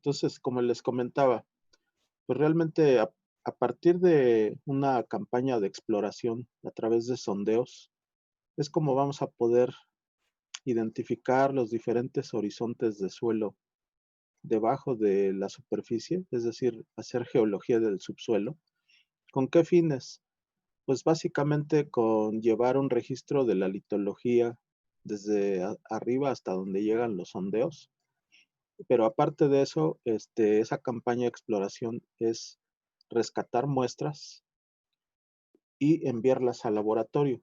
Entonces, como les comentaba, pues realmente a partir de una campaña de exploración a través de sondeos, es como vamos a poder identificar los diferentes horizontes de suelo debajo de la superficie, es decir, hacer geología del subsuelo. ¿Con qué fines? Pues básicamente con llevar un registro de la litología desde arriba hasta donde llegan los sondeos. Pero aparte de eso, esa campaña de exploración es rescatar muestras y enviarlas al laboratorio,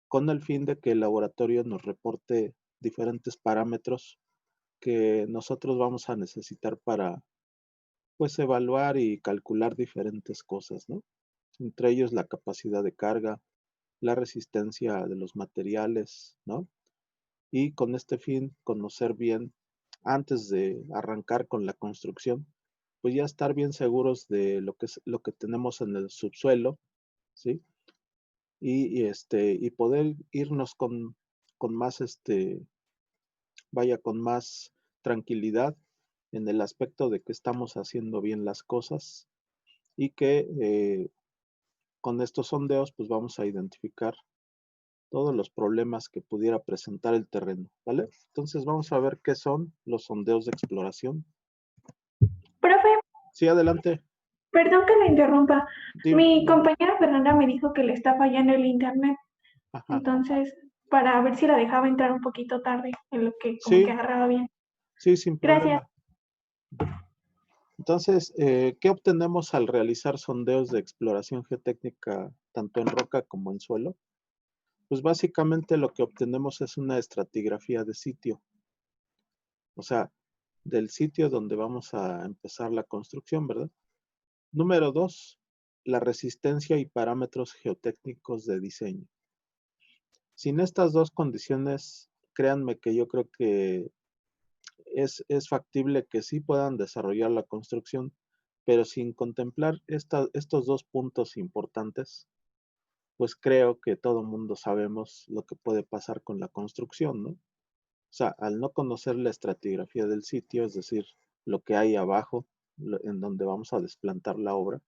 con el fin de que el laboratorio nos reporte diferentes parámetros que nosotros vamos a necesitar para, pues, evaluar y calcular diferentes cosas, ¿no? Entre ellos la capacidad de carga, la resistencia de los materiales, ¿no? Y con este fin, conocer bien, antes de arrancar con la construcción, pues ya estar bien seguros de lo que tenemos en el subsuelo, ¿sí? Y poder irnos con más, vaya, con más tranquilidad en el aspecto de que estamos haciendo bien las cosas y que con estos sondeos, pues vamos a identificar todos los problemas que pudiera presentar el terreno, ¿vale? Entonces vamos a ver qué son los sondeos de exploración. Profe, Sí, adelante. perdón que la interrumpa. Dime. Mi compañera Fernanda me dijo que le está fallando el internet, Ajá. entonces, para ver si la dejaba entrar un poquito tarde, en lo que como que Sí, agarraba bien. sí, sin Gracias. problema. Entonces, ¿qué obtenemos al realizar sondeos de exploración geotécnica tanto en roca como en suelo? Pues básicamente lo que obtenemos es una estratigrafía de sitio, o sea, del sitio donde vamos a empezar la construcción, ¿verdad? Número dos, la resistencia y parámetros geotécnicos de diseño. Sin estas dos condiciones, créanme que yo creo que es factible que sí puedan desarrollar la construcción, pero sin contemplar estos dos puntos importantes, pues creo que todo mundo sabemos lo que puede pasar con la construcción, ¿no? O sea, al no conocer la estratigrafía del sitio, es decir, lo que hay abajo, en donde vamos a desplantar la obra,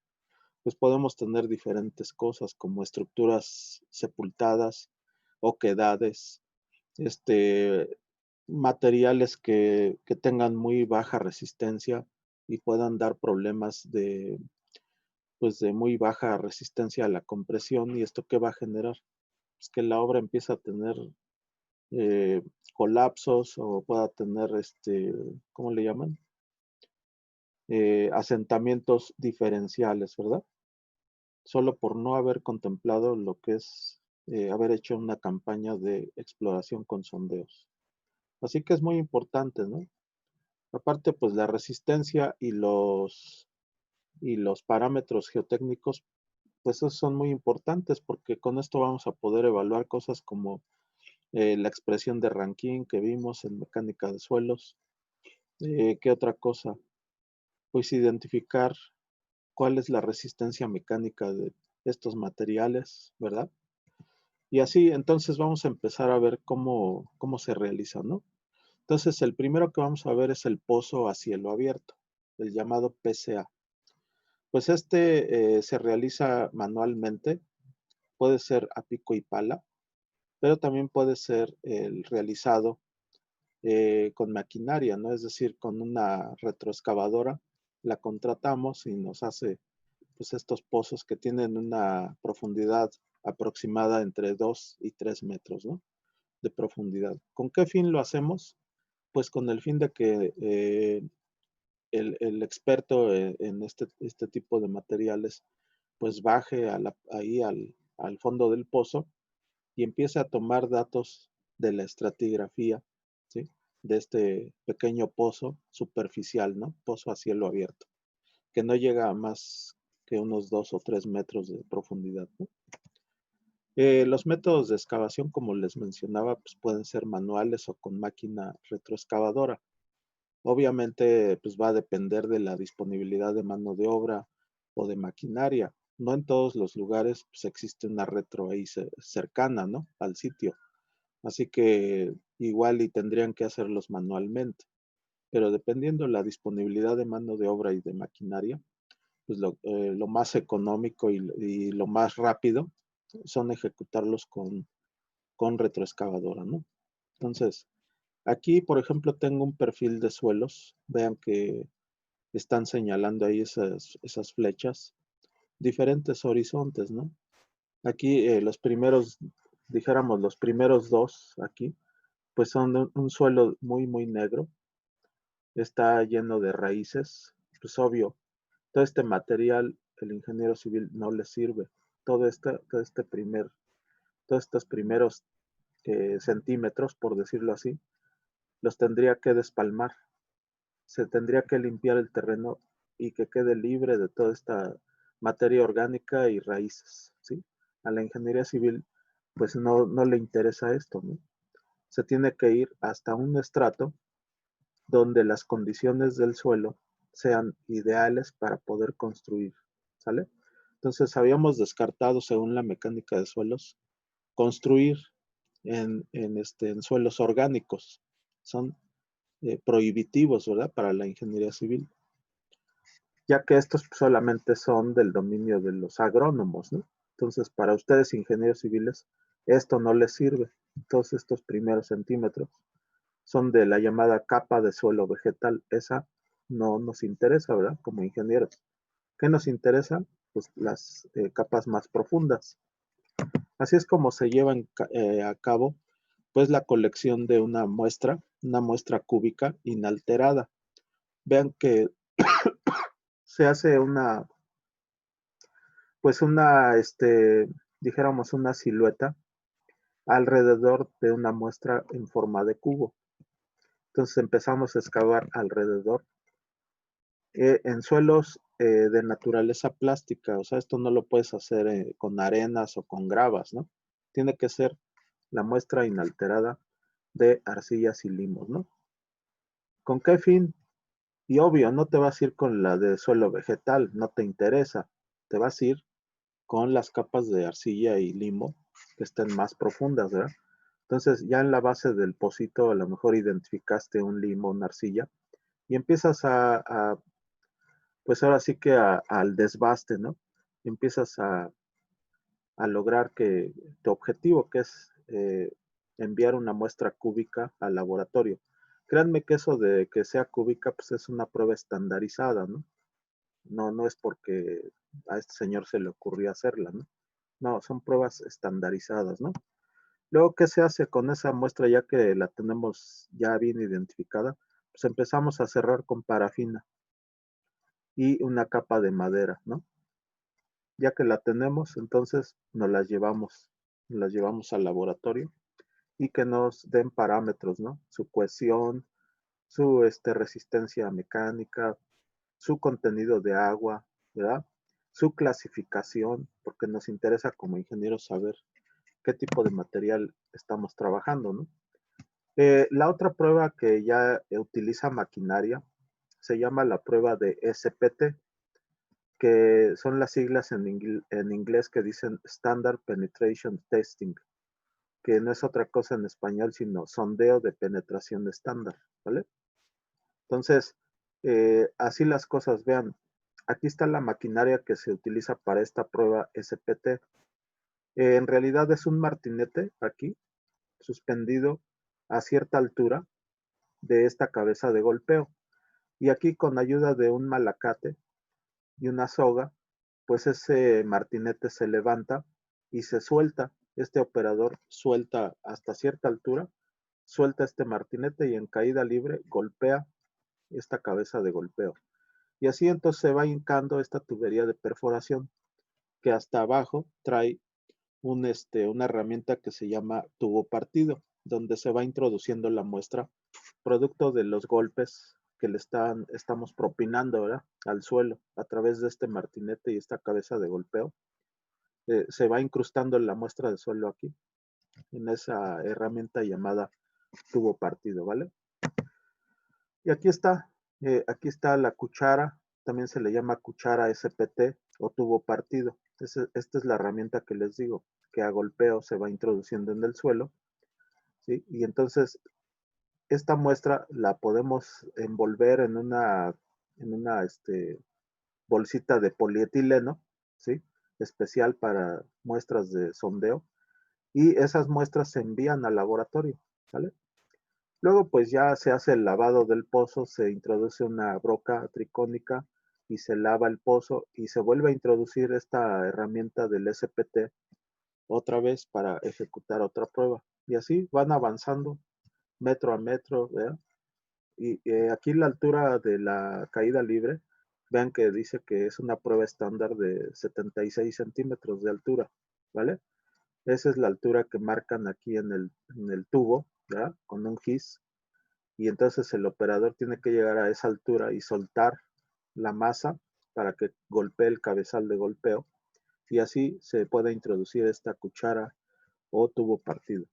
pues podemos tener diferentes cosas como estructuras sepultadas, oquedades, este, materiales que tengan muy baja resistencia y puedan dar problemas de, pues, de muy baja resistencia a la compresión. ¿Y esto qué va a generar? Pues que la obra empieza a tener eh, colapsos o pueda tener, ¿cómo le llaman? Asentamientos diferenciales, ¿verdad? Solo por no haber contemplado lo que es haber hecho una campaña de exploración con sondeos. Así que es muy importante, ¿no? Aparte, pues la resistencia y los parámetros geotécnicos, pues esos son muy importantes porque con esto vamos a poder evaluar cosas como la expresión de Rankine que vimos en mecánica de suelos. ¿Qué otra cosa? Pues identificar cuál es la resistencia mecánica de estos materiales, ¿verdad? Y así, entonces vamos a empezar a ver cómo se realiza, ¿no? Entonces, el primero que vamos a ver es el pozo a cielo abierto, el llamado PCA. Pues se realiza manualmente, puede ser a pico y pala, pero también puede ser el realizado con maquinaria, ¿no? Es decir, con una retroexcavadora, la contratamos y nos hace pues estos pozos que tienen una profundidad aproximada entre 2 y 3 metros, ¿no? De profundidad. ¿Con qué fin lo hacemos? Pues con el fin de que el experto en este tipo de materiales, pues baje ahí al fondo del pozo y empiece a tomar datos de la estratigrafía, ¿sí? De este pequeño pozo superficial, ¿no? Pozo a cielo abierto, que no llega a más que unos 2 o 3 metros de profundidad, ¿no? Los métodos de excavación, como les mencionaba, pues pueden ser manuales o con máquina retroexcavadora. Obviamente, pues va a depender de la disponibilidad de mano de obra o de maquinaria. No en todos los lugares pues, existe una retro ahí cercana, ¿no? Al sitio. Así que igual y tendrían que hacerlos manualmente. pero dependiendo la disponibilidad de mano de obra y de maquinaria, pues lo más económico y lo más rápido son ejecutarlos con retroexcavadora, ¿no? Entonces, aquí, por ejemplo, tengo un perfil de suelos. Vean que están señalando ahí esas flechas, diferentes horizontes, ¿no? Aquí los primeros, dijéramos, los primeros dos aquí, pues son un suelo muy, muy negro. Está lleno de raíces. Pues obvio, todo este material el ingeniero civil no le sirve. Todos estos primeros centímetros, por decirlo así, los tendría que despalmar. Se tendría que limpiar el terreno y que quede libre de toda esta materia orgánica y raíces, ¿sí? A la ingeniería civil, pues no le interesa esto, ¿no? Se tiene que ir hasta un estrato donde las condiciones del suelo sean ideales para poder construir, ¿sale? Entonces habíamos descartado, según la mecánica de suelos, construir en suelos orgánicos. Son prohibitivos, ¿verdad? Para la ingeniería civil, ya que estos solamente son del dominio de los agrónomos, ¿no? Entonces, para ustedes, ingenieros civiles, esto no les sirve. Todos estos primeros centímetros son de la llamada capa de suelo vegetal. Esa no nos interesa, ¿verdad? Como ingenieros. ¿Qué nos interesa? Pues las capas más profundas. Así es como se lleva a cabo pues la colección de una muestra cúbica inalterada. Vean que se hace dijéramos una silueta alrededor de una muestra en forma de cubo. Entonces empezamos a excavar alrededor en suelos de naturaleza plástica. O sea, esto no lo puedes hacer con arenas o con gravas, ¿no? Tiene que ser la muestra inalterada de arcillas y limos, ¿no? ¿Con qué fin? Y obvio, no te vas a ir con la de suelo vegetal, no te interesa. Te vas a ir con las capas de arcilla y limo que estén más profundas, ¿verdad? Entonces, ya en la base del pocito, a lo mejor identificaste un limo, una arcilla, y empiezas pues ahora sí que al desbaste, ¿no? Y empiezas a lograr que tu objetivo, que es enviar una muestra cúbica al laboratorio. Créanme que eso de que sea cúbica, pues es una prueba estandarizada, ¿no? No es porque a este señor se le ocurrió hacerla, ¿no? No, son pruebas estandarizadas, ¿no? Luego, ¿qué se hace con esa muestra ya que la tenemos ya bien identificada? Pues empezamos a cerrar con parafina y una capa de madera, ¿no? Ya que la tenemos, entonces nos las llevamos al laboratorio y que nos den parámetros, ¿no? Su cohesión, su resistencia mecánica, su contenido de agua, ¿verdad? Su clasificación, porque nos interesa como ingenieros saber qué tipo de material estamos trabajando, ¿no? La otra prueba que ya utiliza maquinaria se llama la prueba de SPT, que son las siglas en inglés que dicen Standard Penetration Testing, que no es otra cosa en español sino sondeo de penetración estándar, ¿vale? Entonces, así las cosas, vean, aquí está la maquinaria que se utiliza para esta prueba SPT. En realidad es un martinete aquí, suspendido a cierta altura de esta cabeza de golpeo. Y aquí con ayuda de un malacate y una soga, pues ese martinete se levanta y se suelta. Este operador suelta hasta cierta altura, suelta este martinete y en caída libre golpea esta cabeza de golpeo. Y así entonces se va hincando esta tubería de perforación que hasta abajo trae una herramienta que se llama tubo partido, donde se va introduciendo la muestra producto de los golpes que estamos propinando, ¿verdad? Al suelo a través de este martinete y esta cabeza de golpeo. Se va incrustando la muestra de suelo aquí, en esa herramienta llamada tubo partido, ¿vale? Y aquí está la cuchara, también se le llama cuchara SPT o tubo partido. Esta es la herramienta que les digo, que a golpeo se va introduciendo en el suelo, ¿sí? Y entonces esta muestra la podemos envolver en una bolsita de polietileno, ¿sí? Especial para muestras de sondeo. Y esas muestras se envían al laboratorio, ¿vale? Luego, pues ya se hace el lavado del pozo, se introduce una broca tricónica y se lava el pozo y se vuelve a introducir esta herramienta del SPT otra vez para ejecutar otra prueba. Y así van avanzando metro a metro, ¿verdad? Y aquí la altura de la caída libre, vean que dice que es una prueba estándar de 76 centímetros de altura, ¿vale? Esa es la altura que marcan aquí en el tubo, ¿verdad? Con un gis. Y entonces el operador tiene que llegar a esa altura y soltar la masa para que golpee el cabezal de golpeo. Y así se puede introducir esta cuchara o tubo partido.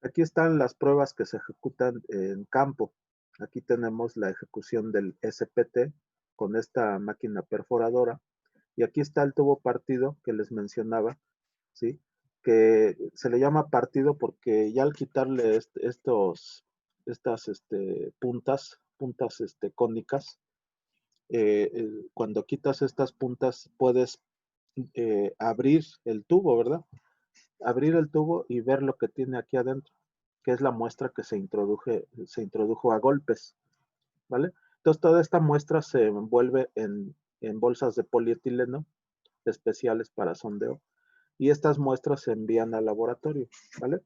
Aquí están las pruebas que se ejecutan en campo. Aquí tenemos la ejecución del SPT con esta máquina perforadora. Y aquí está el tubo partido que les mencionaba, ¿sí? Que se le llama partido porque ya al quitarle estas puntas cónicas, cuando quitas estas puntas puedes abrir el tubo, ¿verdad? Abrir el tubo y ver lo que tiene aquí adentro, que es la muestra que se introdujo a golpes, ¿vale? Entonces toda esta muestra se envuelve en bolsas de polietileno especiales para sondeo y estas muestras se envían al laboratorio, ¿vale?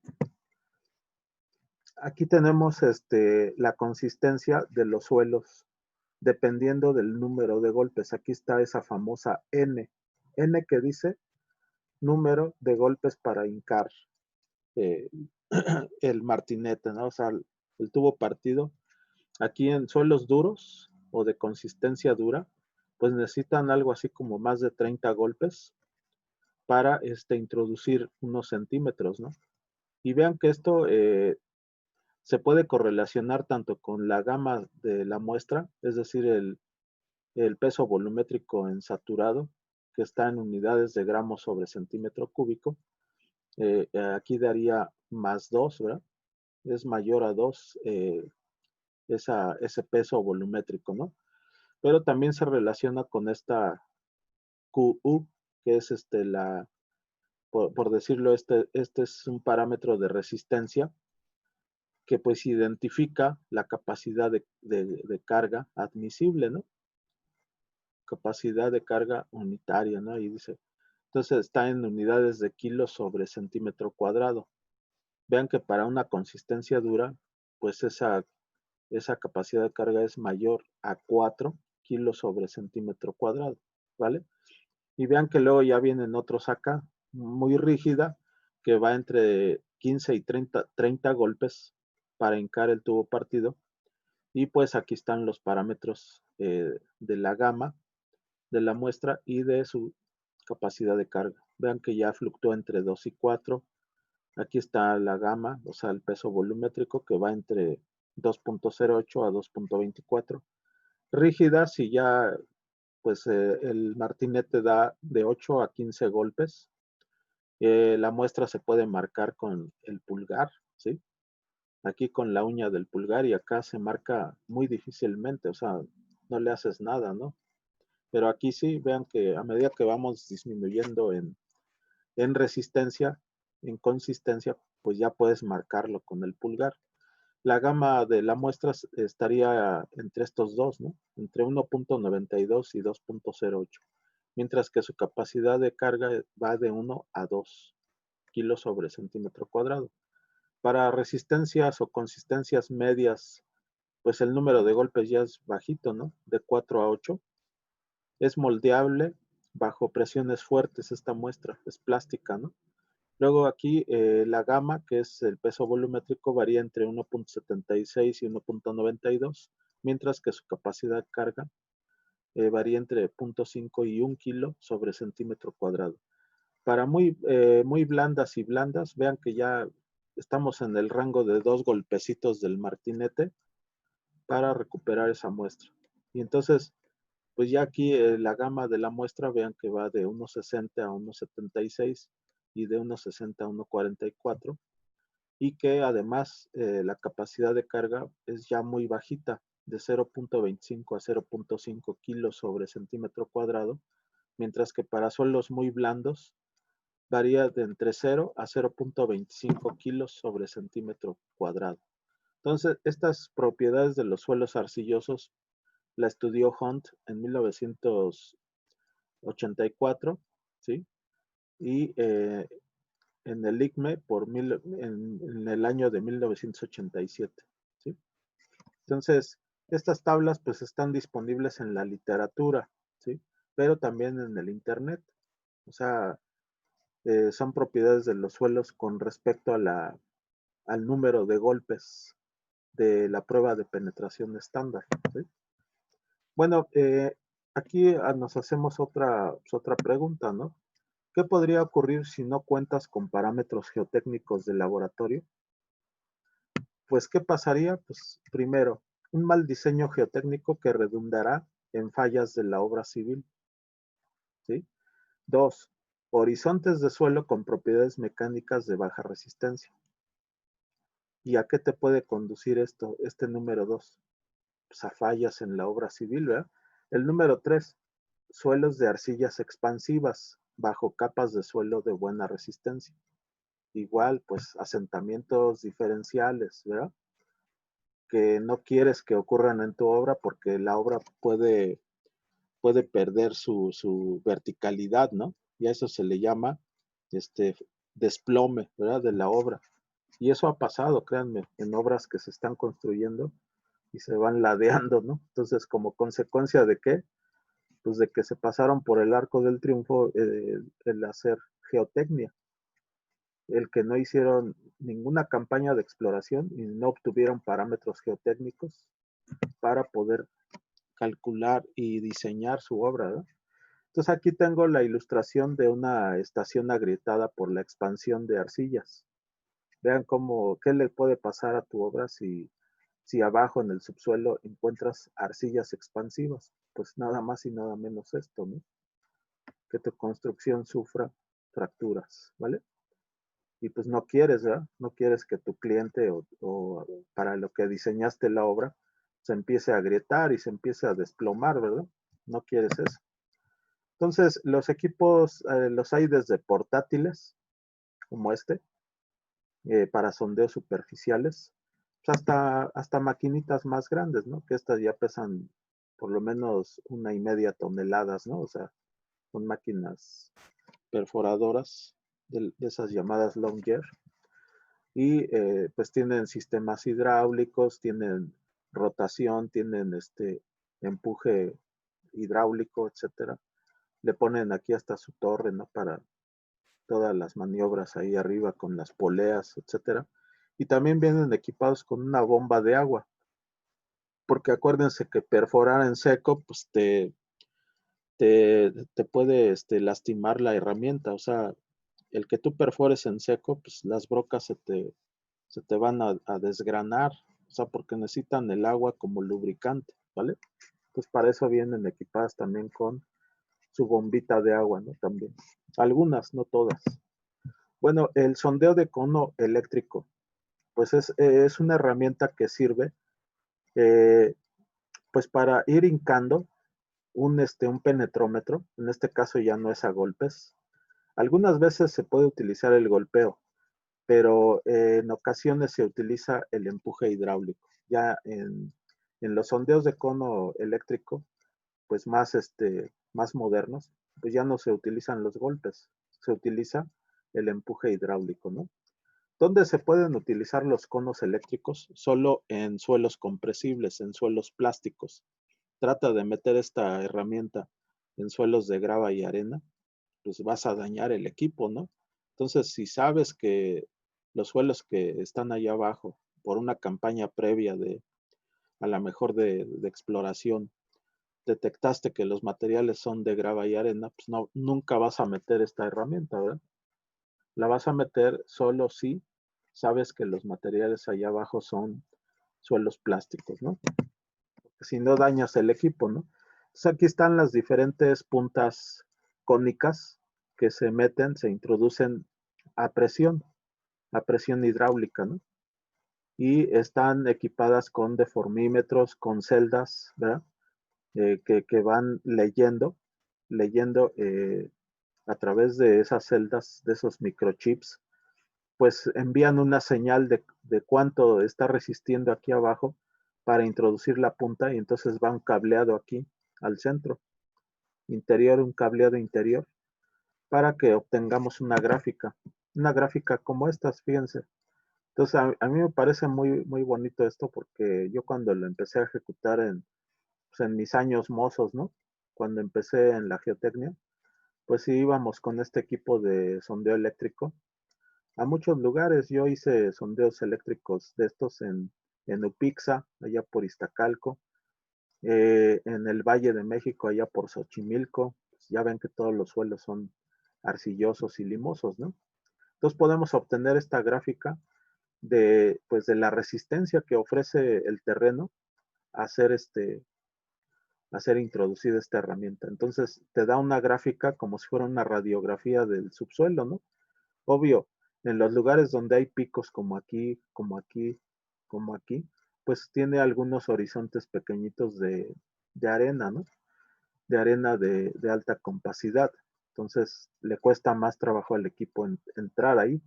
Aquí tenemos la consistencia de los suelos dependiendo del número de golpes. Aquí está esa famosa N. N que dice número de golpes para hincar eh, el martinete, ¿no? O sea, el tubo partido. Aquí en suelos duros o de consistencia dura, pues necesitan algo así como más de 30 golpes para introducir unos centímetros, ¿no? Y vean que esto se puede correlacionar tanto con la gama de la muestra, es decir, el peso volumétrico en saturado, que está en unidades de gramos sobre centímetro cúbico. Aquí daría más 2, ¿verdad? Es mayor a 2 ese peso volumétrico, ¿no? Pero también se relaciona con esta QU, que es por decirlo, este es un parámetro de resistencia que pues identifica la capacidad de carga admisible, ¿no? Capacidad de carga unitaria, ¿no? Y dice, entonces está en unidades de kilos sobre centímetro cuadrado. Vean que para una consistencia dura, pues esa capacidad de carga es mayor a 4 kilos sobre centímetro cuadrado, ¿vale? Y vean que luego ya vienen otros acá, muy rígida, que va entre 15 y 30 golpes para hincar el tubo partido. Y pues aquí están los parámetros de la gama de la muestra y de su capacidad de carga. Vean que ya fluctúa entre 2 y 4. Aquí está la gama, o sea, el peso volumétrico que va entre 2.08 a 2.24. Rígida, si ya pues el martinete da de 8 a 15 golpes. La muestra se puede marcar con el pulgar, ¿sí? Aquí con la uña del pulgar y acá se marca muy difícilmente, o sea, no le haces nada, ¿no? Pero aquí sí, vean que a medida que vamos disminuyendo en resistencia, en consistencia, pues ya puedes marcarlo con el pulgar. La gama de la muestra estaría entre estos dos, ¿no? Entre 1.92 y 2.08, mientras que su capacidad de carga va de 1 a 2 kilos sobre centímetro cuadrado. Para resistencias o consistencias medias, pues el número de golpes ya es bajito, ¿no? De 4 a 8. Es moldeable bajo presiones fuertes esta muestra, es plástica, ¿no? Luego aquí la gama, que es el peso volumétrico, varía entre 1.76 y 1.92, mientras que su capacidad de carga varía entre 0.5 y 1 kilo sobre centímetro cuadrado. Para muy blandas y blandas, vean que ya estamos en el rango de 2 golpecitos del martinete para recuperar esa muestra. Y entonces, pues ya aquí la gama de la muestra, vean que va de 1.60 a 1.76 y de 1.60 a 1.44. y que además la capacidad de carga es ya muy bajita, de 0.25 a 0.5 kilos sobre centímetro cuadrado, mientras que para suelos muy blandos varía de entre 0 a 0.25 kilos sobre centímetro cuadrado. Entonces, estas propiedades de los suelos arcillosos la estudió Hunt en 1984, ¿sí? Y en el ICME en el año de 1987, ¿sí? Entonces, estas tablas pues están disponibles en la literatura, ¿sí? Pero también en el internet. O sea, son propiedades de los suelos con respecto a al número de golpes de la prueba de penetración estándar, ¿sí? Bueno, aquí nos hacemos otra pregunta, ¿no? ¿Qué podría ocurrir si no cuentas con parámetros geotécnicos de laboratorio? Pues, ¿qué pasaría? Pues, primero, un mal diseño geotécnico que redundará en fallas de la obra civil, ¿sí? Dos, horizontes de suelo con propiedades mecánicas de baja resistencia. ¿Y a qué te puede conducir este número dos? Pues a fallas en la obra civil, ¿verdad? El número tres, suelos de arcillas expansivas bajo capas de suelo de buena resistencia. Igual, pues asentamientos diferenciales, ¿verdad? Que no quieres que ocurran en tu obra porque la obra puede perder su verticalidad, ¿no? Y a eso se le llama este desplome, ¿verdad? De la obra. Y eso ha pasado, créanme, en obras que se están construyendo y se van ladeando, ¿no? Entonces, como consecuencia de qué? Pues de que se pasaron por el arco del triunfo el hacer geotecnia, el que no hicieron ninguna campaña de exploración y no obtuvieron parámetros geotécnicos para poder calcular y diseñar su obra, ¿no? Entonces aquí tengo la ilustración de una estación agrietada por la expansión de arcillas. Vean qué le puede pasar a tu obra si abajo en el subsuelo encuentras arcillas expansivas. Pues nada más y nada menos esto, ¿no? Que tu construcción sufra fracturas, ¿vale? Y pues no quieres, ¿verdad? No quieres que tu cliente o para lo que diseñaste la obra se empiece a agrietar y se empiece a desplomar, ¿verdad? No quieres eso. Entonces, los equipos los hay desde portátiles, como este, para sondeos superficiales, pues hasta maquinitas más grandes, ¿no? Que estas ya pesan por lo menos 1,5 toneladas, ¿no? O sea, son máquinas perforadoras de esas llamadas Longier. Y pues tienen sistemas hidráulicos, tienen rotación, tienen empuje hidráulico, etcétera. Le ponen aquí hasta su torre, ¿no? Para todas las maniobras ahí arriba con las poleas, etcétera. Y también vienen equipados con una bomba de agua, porque acuérdense que perforar en seco, pues te puede lastimar la herramienta, o sea, el que tú perfores en seco, pues las brocas se te van a desgranar, o sea, porque necesitan el agua como lubricante, ¿vale? Pues para eso vienen equipadas también con su bombita de agua, ¿no? También. Algunas, no todas. Bueno, el sondeo de cono eléctrico, pues es una herramienta que sirve, eh, pues para ir hincando un penetrómetro, en este caso ya no es a golpes. Algunas veces se puede utilizar el golpeo, pero en ocasiones se utiliza el empuje hidráulico. Ya en los sondeos de cono eléctrico, pues más modernos, pues ya no se utilizan los golpes, se utiliza el empuje hidráulico, ¿no? ¿Dónde se pueden utilizar los conos eléctricos? Solo en suelos compresibles, en suelos plásticos. Trata de meter esta herramienta en suelos de grava y arena, pues vas a dañar el equipo, ¿no? Entonces, si sabes que los suelos que están allá abajo, por una campaña previa a la mejor de exploración, detectaste que los materiales son de grava y arena, pues no, nunca vas a meter esta herramienta, ¿verdad? La vas a meter solo si sabes que los materiales allá abajo son suelos plásticos, ¿no? Porque si no dañas el equipo, ¿no? Entonces aquí están las diferentes puntas cónicas que se meten, se introducen a presión, a presión hidráulica, ¿no? Y están equipadas con deformímetros, con celdas, ¿verdad? Que van leyendo a través de esas celdas, de esos microchips, pues envían una señal de cuánto está resistiendo aquí abajo para introducir la punta y entonces va un cableado aquí al centro interior, un cableado interior, para que obtengamos una gráfica como estas, fíjense. Entonces a mí me parece muy, muy bonito esto porque yo cuando lo empecé a ejecutar pues, en mis años mozos, ¿no? Cuando empecé en la geotecnia, pues sí íbamos con este equipo de sondeo eléctrico a muchos lugares. Yo hice sondeos eléctricos de estos en Upixa, allá por Iztacalco, en el Valle de México, allá por Xochimilco. Pues ya ven que todos los suelos son arcillosos y limosos, ¿no? Entonces podemos obtener esta gráfica pues de la resistencia que ofrece el terreno a ser introducida esta herramienta. Entonces te da una gráfica como si fuera una radiografía del subsuelo, ¿no? Obvio, en los lugares donde hay picos como aquí, como aquí, como aquí, pues tiene algunos horizontes pequeñitos de arena, ¿no? De arena de alta compacidad. Entonces le cuesta más trabajo al equipo entrar ahí.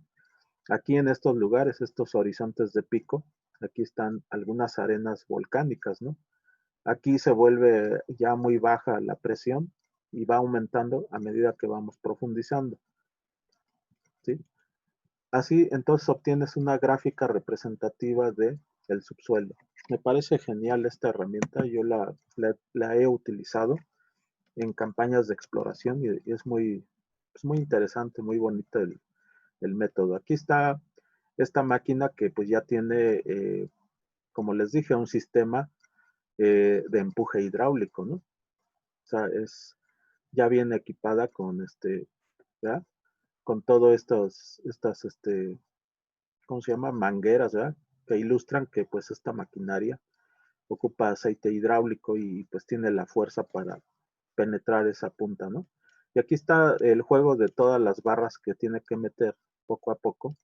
Aquí en estos lugares, estos horizontes de pico, aquí están algunas arenas volcánicas, ¿no? Aquí se vuelve ya muy baja la presión y va aumentando a medida que vamos profundizando, ¿sí? Así, entonces obtienes una gráfica representativa del subsuelo. Me parece genial esta herramienta, yo la he utilizado en campañas de exploración y es muy interesante, muy bonito el método. Aquí está esta máquina que pues ya tiene, como les dije, un sistema de empuje hidráulico, ¿no? O sea, ya viene equipada con ¿verdad? Con todo estas, ¿cómo se llama? Mangueras, ¿verdad? Que ilustran que pues esta maquinaria ocupa aceite hidráulico y pues tiene la fuerza para penetrar esa punta, ¿no? Y aquí está el juego de todas las barras que tiene que meter poco a poco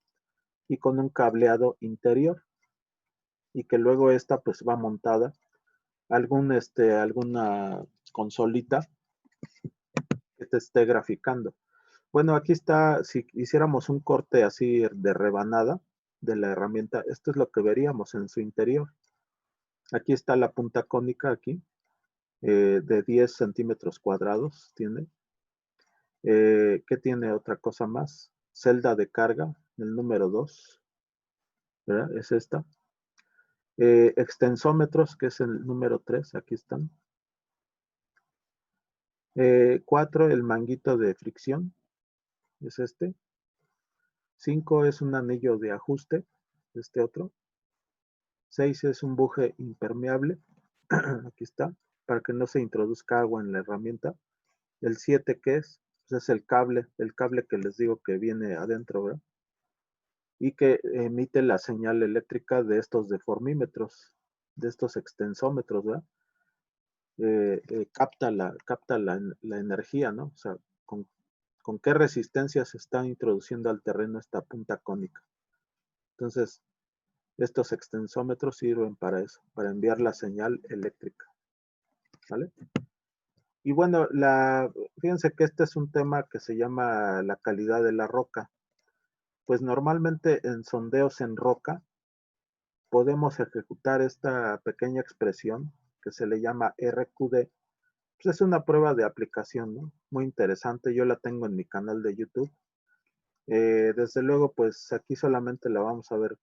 y con un cableado interior y que luego esta pues va montada alguna consolita que te esté graficando. Bueno, aquí está, si hiciéramos un corte así de rebanada de la herramienta, esto es lo que veríamos en su interior. Aquí está la punta cónica aquí, de 10 centímetros cuadrados tiene. ¿Qué tiene otra cosa más? Celda de carga, el número 2, ¿verdad? Es esta. Extensómetros, que es el número 3, aquí están. 4, el manguito de fricción, es este. 5 es un anillo de ajuste, este otro. 6 es un buje impermeable, aquí está, para que no se introduzca agua en la herramienta. El 7, ¿qué es? Pues es el cable que les digo que viene adentro, ¿verdad? Y que emite la señal eléctrica de estos deformímetros, de estos extensómetros, ¿verdad? Capta la energía, ¿no? O sea, con qué resistencia se está introduciendo al terreno esta punta cónica. Entonces, estos extensómetros sirven para eso, para enviar la señal eléctrica, ¿vale? Y bueno, fíjense que este es un tema que se llama la calidad de la roca. Pues normalmente en sondeos en roca podemos ejecutar esta pequeña expresión que se le llama RQD. Pues es una prueba de aplicación, ¿no? Muy interesante, yo la tengo en mi canal de YouTube. Desde luego, pues aquí solamente la vamos a ver,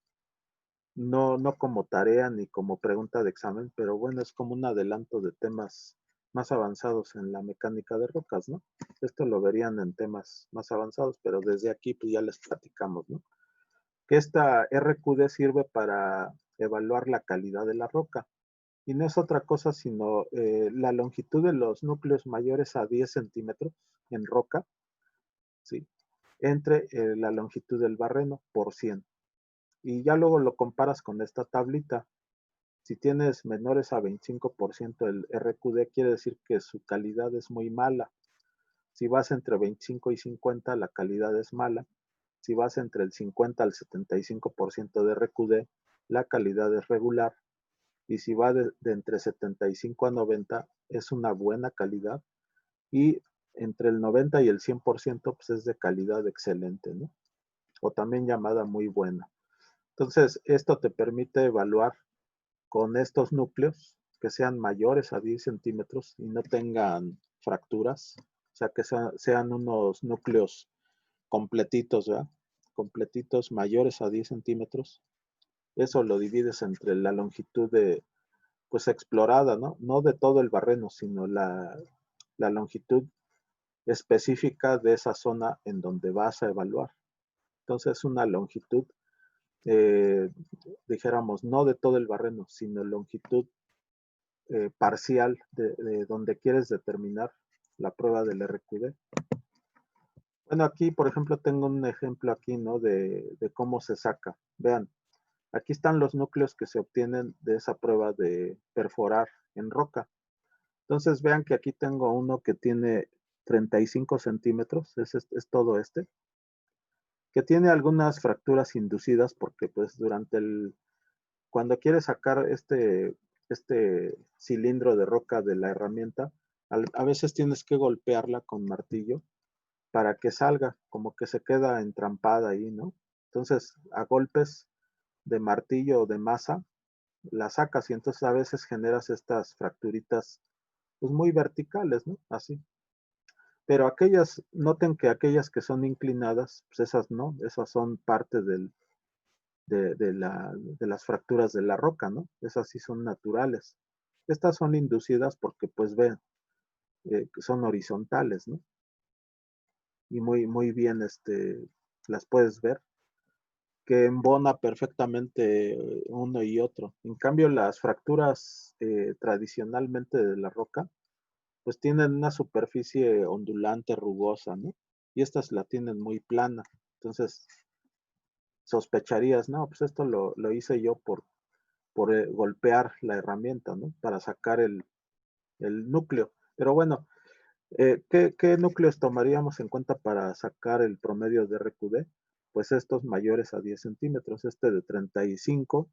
no como tarea ni como pregunta de examen, pero bueno, es como un adelanto de temas más avanzados en la mecánica de rocas, ¿no? Esto lo verían en temas más avanzados, pero desde aquí pues ya les platicamos, ¿no? Que esta RQD sirve para evaluar la calidad de la roca. Y no es otra cosa sino la longitud de los núcleos mayores a 10 centímetros en roca, ¿sí? Entre la longitud del barreno por 100. Y ya luego lo comparas con esta tablita. Si tienes menores a 25% el RQD, quiere decir que su calidad es muy mala. Si vas entre 25 y 50, la calidad es mala. Si vas entre el 50 al 75% de RQD, la calidad es regular. Y si va de entre 75 a 90, es una buena calidad. Y entre el 90 y el 100%, pues es de calidad excelente, ¿no? O también llamada muy buena. Entonces, esto te permite evaluar con estos núcleos que sean mayores a 10 centímetros y no tengan fracturas, o sea, que sean unos núcleos completitos, ¿verdad? Completitos mayores a 10 centímetros. Eso lo divides entre la longitud de, pues, explorada, ¿no? No de todo el barreno, sino la longitud específica de esa zona en donde vas a evaluar. Entonces, una longitud, dijéramos, no de todo el barreno, sino longitud parcial de donde quieres determinar la prueba del RQD. Bueno, aquí, por ejemplo, tengo un ejemplo aquí, ¿no? De cómo se saca. Vean, aquí están los núcleos que se obtienen de esa prueba de perforar en roca. Entonces, vean que aquí tengo uno que tiene 35 centímetros, es todo este, que tiene algunas fracturas inducidas porque pues cuando quieres sacar este cilindro de roca de la herramienta, a veces tienes que golpearla con martillo para que salga, como que se queda entrampada ahí, ¿no? Entonces, a golpes de martillo o de masa, la sacas y entonces a veces generas estas fracturitas, pues muy verticales, ¿no? Así. Pero noten que aquellas que son inclinadas, pues esas no, esas son parte de las fracturas de la roca, ¿no? Esas sí son naturales. Estas son inducidas porque, pues, ven, son horizontales, ¿no? Y muy bien, las puedes ver, que embona perfectamente uno y otro. En cambio, las fracturas tradicionalmente de la roca, pues tienen una superficie ondulante, rugosa, ¿no? Y estas la tienen muy plana. Entonces, sospecharías, no, pues esto lo hice yo por golpear la herramienta, ¿no? Para sacar el núcleo. Pero bueno, ¿qué núcleos tomaríamos en cuenta para sacar el promedio de RQD? Pues estos mayores a 10 centímetros, este de 35,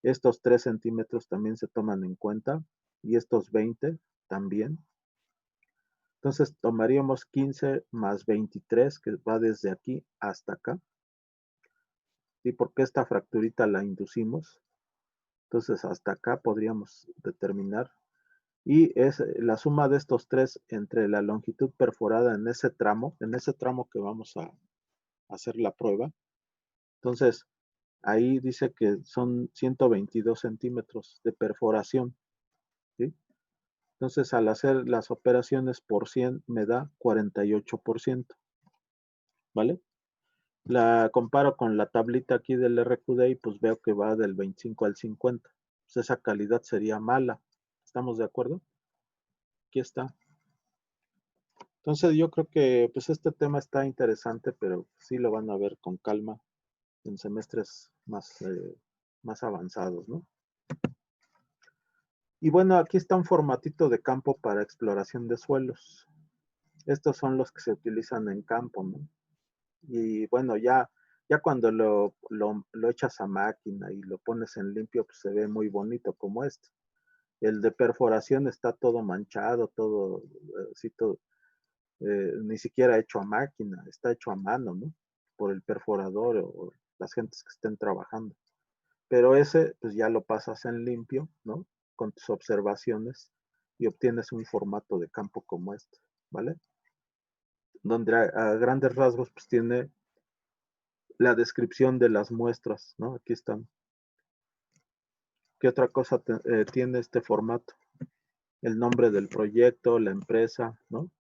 estos 3 centímetros también se toman en cuenta y estos 20 también. Entonces tomaríamos 15 más 23, que va desde aquí hasta acá. ¿Y por qué esta fracturita la inducimos? Entonces hasta acá podríamos determinar. Y es la suma de estos tres entre la longitud perforada en ese tramo que vamos a hacer la prueba. Entonces, ahí dice que son 122 centímetros de perforación, ¿sí? Entonces, al hacer las operaciones por 100 me da 48%, ¿vale? La comparo con la tablita aquí del RQD y pues veo que va del 25 al 50. Pues esa calidad sería mala. ¿Estamos de acuerdo? Aquí está. Entonces yo creo que pues este tema está interesante, pero sí lo van a ver con calma en semestres más avanzados, ¿no? Y bueno, aquí está un formatito de campo para exploración de suelos. Estos son los que se utilizan en campo, ¿no? Y bueno, ya cuando lo echas a máquina y lo pones en limpio, pues se ve muy bonito como este. El de perforación está todo manchado, todo, así todo, ni siquiera hecho a máquina, está hecho a mano, ¿no? Por el perforador o las gentes que estén trabajando. Pero ese, pues ya lo pasas en limpio, ¿no? Con tus observaciones y obtienes un formato de campo como este, ¿vale? Donde a grandes rasgos, pues tiene la descripción de las muestras, ¿no? Aquí están. ¿Qué otra cosa tiene este formato? El nombre del proyecto, la empresa, ¿no?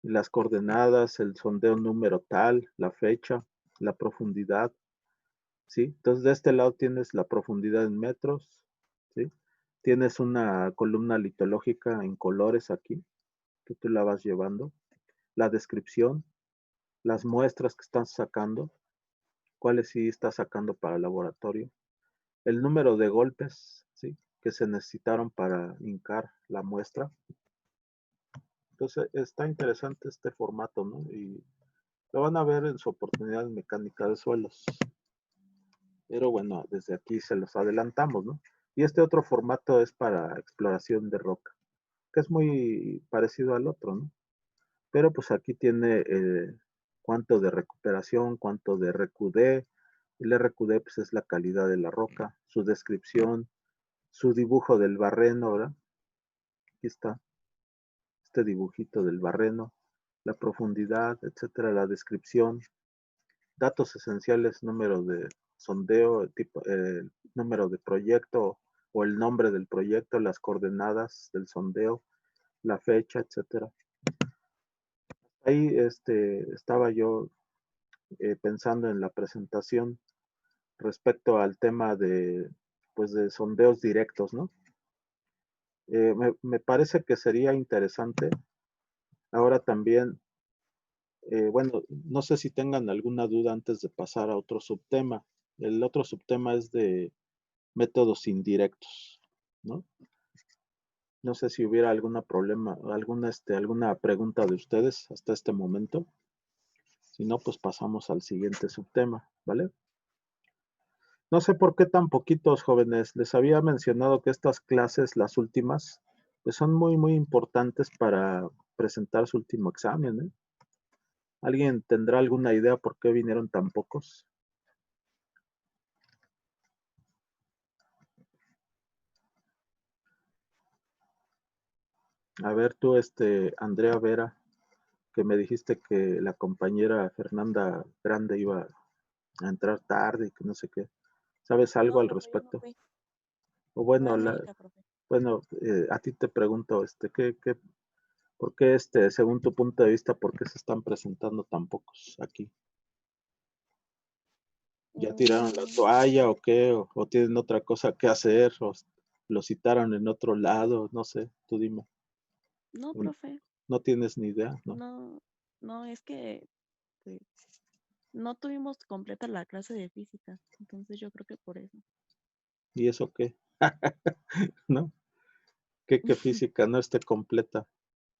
Las coordenadas, el sondeo número tal, la fecha, la profundidad, ¿sí? Entonces, de este lado tienes la profundidad en metros, ¿sí? Tienes una columna litológica en colores aquí, que tú la vas llevando. La descripción, las muestras que estás sacando, cuáles sí estás sacando para el laboratorio. El número de golpes, ¿sí? Que se necesitaron para hincar la muestra. Entonces, está interesante este formato, ¿no? Y Lo van a ver en su oportunidad en mecánica de suelos. Pero bueno, desde aquí se los adelantamos, ¿no? Y este otro formato es para exploración de roca, que es muy parecido al otro, ¿no? Pero pues aquí tiene cuánto de recuperación, cuánto de RQD. El RQD pues es la calidad de la roca, su descripción, su dibujo del barreno, ¿verdad? Aquí está este dibujito del barreno, la profundidad, etcétera, la descripción, datos esenciales, número de sondeo, tipo, número de proyecto o el nombre del proyecto, las coordenadas del sondeo, la fecha, etcétera. Ahí estaba yo pensando en la presentación respecto al tema de, pues, de sondeos directos, ¿no? Me parece que sería interesante ahora también, bueno, no sé si tengan alguna duda antes de pasar a otro subtema. El otro subtema es de métodos indirectos, ¿no? No sé si hubiera alguna problema, alguna pregunta de ustedes hasta este momento. Si no, pues pasamos al siguiente subtema, ¿vale? No sé por qué tan poquitos jóvenes. Les había mencionado que estas clases, las últimas, pues son muy, muy importantes para presentar su último examen, ¿eh? ¿Alguien tendrá alguna idea por qué vinieron tan pocos? A ver, tú, Andrea Vera, que me dijiste que la compañera Fernanda Grande iba a entrar tarde y que no sé qué. ¿Sabes algo No, al profe, yo no respecto? fui. O Fue bueno, América, profe. bueno, a ti te pregunto, ¿por qué, según tu punto de vista, por qué se están presentando tan pocos aquí? ¿Ya tiraron la Mm, toalla o qué? ¿O tienen otra cosa que hacer? ¿O lo citaron en otro lado? No sé, tú dime. no, ¿O profe. no tienes ni idea, ¿no? No, no, es que pues, no tuvimos completa la clase de física. Entonces yo creo que por eso. ¿Y eso qué? ¿No? ¿Qué física no esté completa?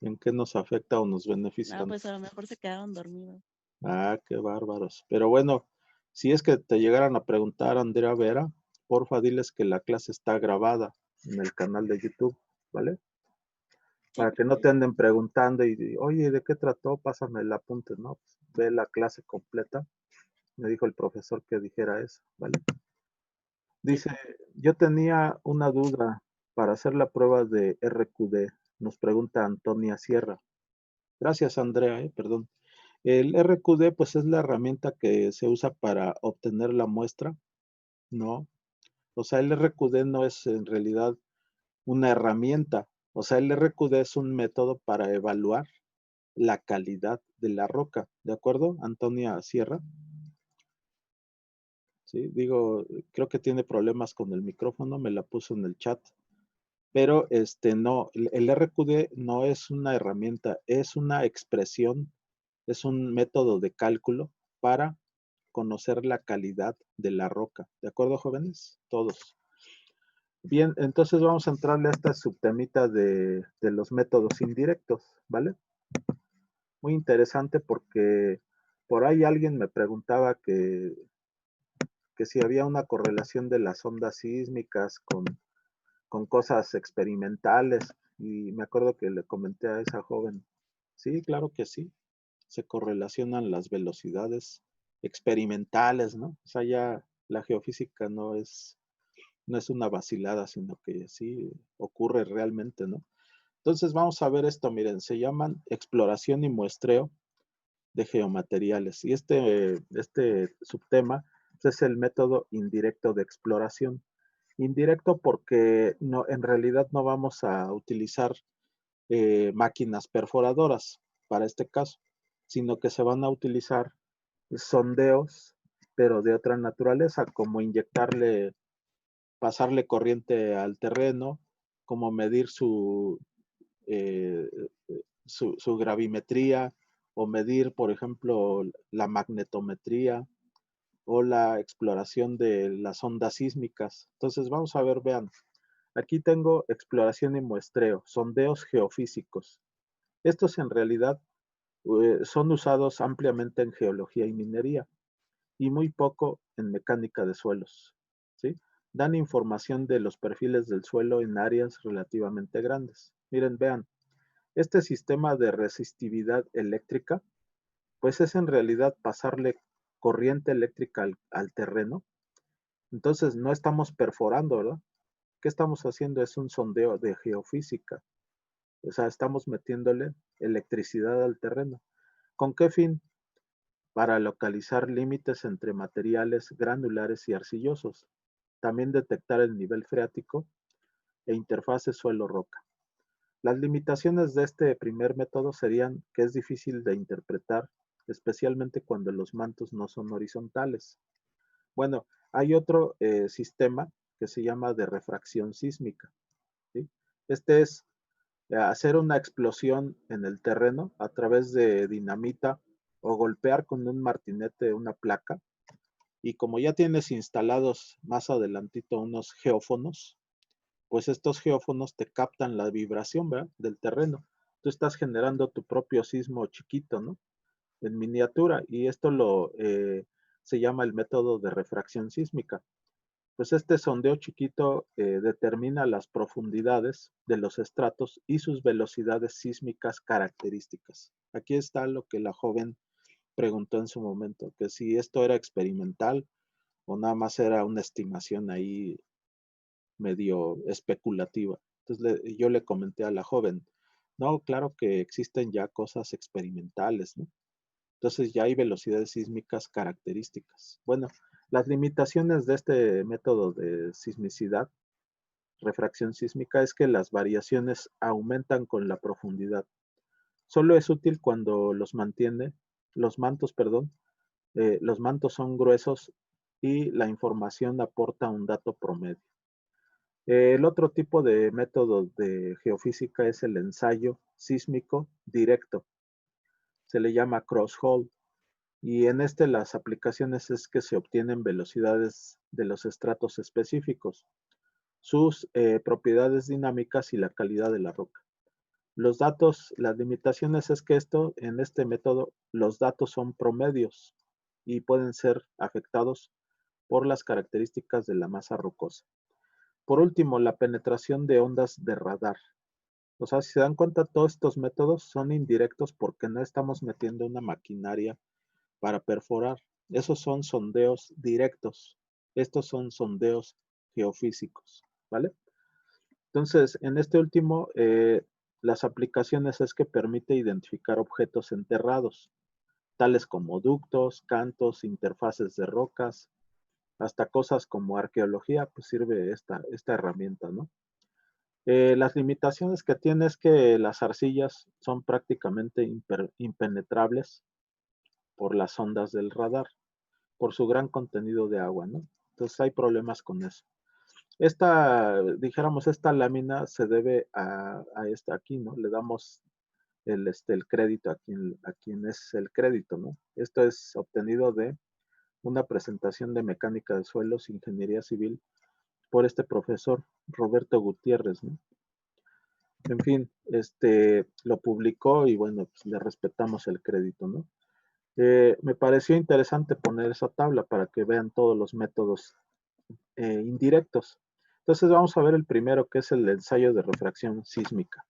¿En qué nos afecta o nos beneficia? No, ¿No? pues a lo mejor se quedaron dormidos. Ah, qué bárbaros. Pero bueno, si es que te llegaran a preguntar, Andrea Vera, porfa, diles que la clase está grabada en el canal de YouTube, ¿vale? Sí, Para que no profe. te anden preguntando oye, ¿de qué trató? Pásame el apunte, ¿no? Pues, ve la clase completa. Me dijo el profesor que dijera eso, ¿vale? Sí, Dice, profe. yo tenía una duda para hacer la prueba de RQD. Nos pregunta Antonia Sierra. Gracias, Andrea, perdón. El RQD, pues es la herramienta que se usa para obtener la muestra, ¿no? O sea, el RQD no es en realidad una herramienta. O sea, el RQD es un método para evaluar la calidad de la roca, ¿de acuerdo, Antonia Sierra? Sí, digo, creo que tiene problemas con el micrófono, me la puso en el chat, pero no, el RQD no es una herramienta, es una expresión, es un método de cálculo para conocer la calidad de la roca, ¿de acuerdo, jóvenes? Todos. Bien, entonces vamos a entrarle a esta subtemita de los métodos indirectos, ¿vale? Muy interesante porque por ahí alguien me preguntaba que si había una correlación de las ondas sísmicas con cosas experimentales y me acuerdo que le comenté a esa joven, sí, claro que sí, se correlacionan las velocidades experimentales, ¿no? O sea, ya la geofísica no es una vacilada, sino que sí ocurre realmente, ¿no? Entonces vamos a ver esto, miren, se llaman exploración y muestreo de geomateriales. Y este subtema es el método indirecto de exploración. Indirecto porque no, en realidad no vamos a utilizar máquinas perforadoras para este caso, sino que se van a utilizar sondeos, pero de otra naturaleza, como inyectarle, pasarle corriente al terreno, como medir eh, su gravimetría o medir, por ejemplo, la magnetometría o la exploración de las ondas sísmicas. Entonces, vamos a ver, vean, aquí tengo exploración y muestreo, sondeos geofísicos. Estos en realidad son usados ampliamente en geología y minería y muy poco en mecánica de suelos, ¿sí? Dan información de los perfiles del suelo en áreas relativamente grandes. Miren, vean, este sistema de resistividad eléctrica, pues es en realidad pasarle corriente eléctrica al terreno. Entonces no estamos perforando, ¿verdad? ¿Qué estamos haciendo? Es un sondeo de geofísica. O sea, estamos metiéndole electricidad al terreno. ¿Con qué fin? Para localizar límites entre materiales granulares y arcillosos. También detectar el nivel freático e interfaces suelo-roca. Las limitaciones de este primer método serían que es difícil de interpretar, especialmente cuando los mantos no son horizontales. Bueno, hay otro sistema que se llama de refracción sísmica, ¿sí? Este es hacer una explosión en el terreno a través de dinamita o golpear con un martinete una placa. Y como ya tienes instalados más adelantito unos geófonos, pues estos geófonos te captan la vibración, ¿verdad?, del terreno. Tú estás generando tu propio sismo chiquito, ¿no? En miniatura, y esto se llama el método de refracción sísmica. Pues este sondeo chiquito determina las profundidades de los estratos y sus velocidades sísmicas características. Aquí está lo que la joven preguntó en su momento, que si esto era experimental o nada más era una estimación ahí medio especulativa. Entonces yo le comenté a la joven, no, claro que existen ya cosas experimentales, ¿no? Entonces ya hay velocidades sísmicas características. Bueno, las limitaciones de este método de sismicidad, refracción sísmica, es que las variaciones aumentan con la profundidad. Solo es útil cuando los mantos son gruesos y la información aporta un dato promedio. El otro tipo de método de geofísica es el ensayo sísmico directo. Se le llama cross-hole. Y en este las aplicaciones es que se obtienen velocidades de los estratos específicos, sus propiedades dinámicas y la calidad de la roca. Los datos, las limitaciones es que en este método, los datos son promedios y pueden ser afectados por las características de la masa rocosa. Por último, la penetración de ondas de radar. O sea, si se dan cuenta, todos estos métodos son indirectos porque no estamos metiendo una maquinaria para perforar. Esos son sondeos directos. Estos son sondeos geofísicos, ¿vale? Entonces, en este último, las aplicaciones es que permite identificar objetos enterrados, tales como ductos, cantos, interfaces de rocas, hasta cosas como arqueología, pues sirve esta herramienta, ¿no? Las limitaciones que tiene es que las arcillas son prácticamente impenetrables por las ondas del radar, por su gran contenido de agua, ¿no? Entonces hay problemas con eso. Esta lámina se debe a esta aquí, ¿no? Le damos el crédito a quien es el crédito, ¿no? Esto es obtenido de una presentación de mecánica de suelos, ingeniería civil, por este profesor Roberto Gutiérrez, ¿no? En fin, lo publicó y bueno, pues le respetamos el crédito, ¿no? Me pareció interesante poner esa tabla para que vean todos los métodos indirectos. Entonces vamos a ver el primero, que es el ensayo de refracción sísmica.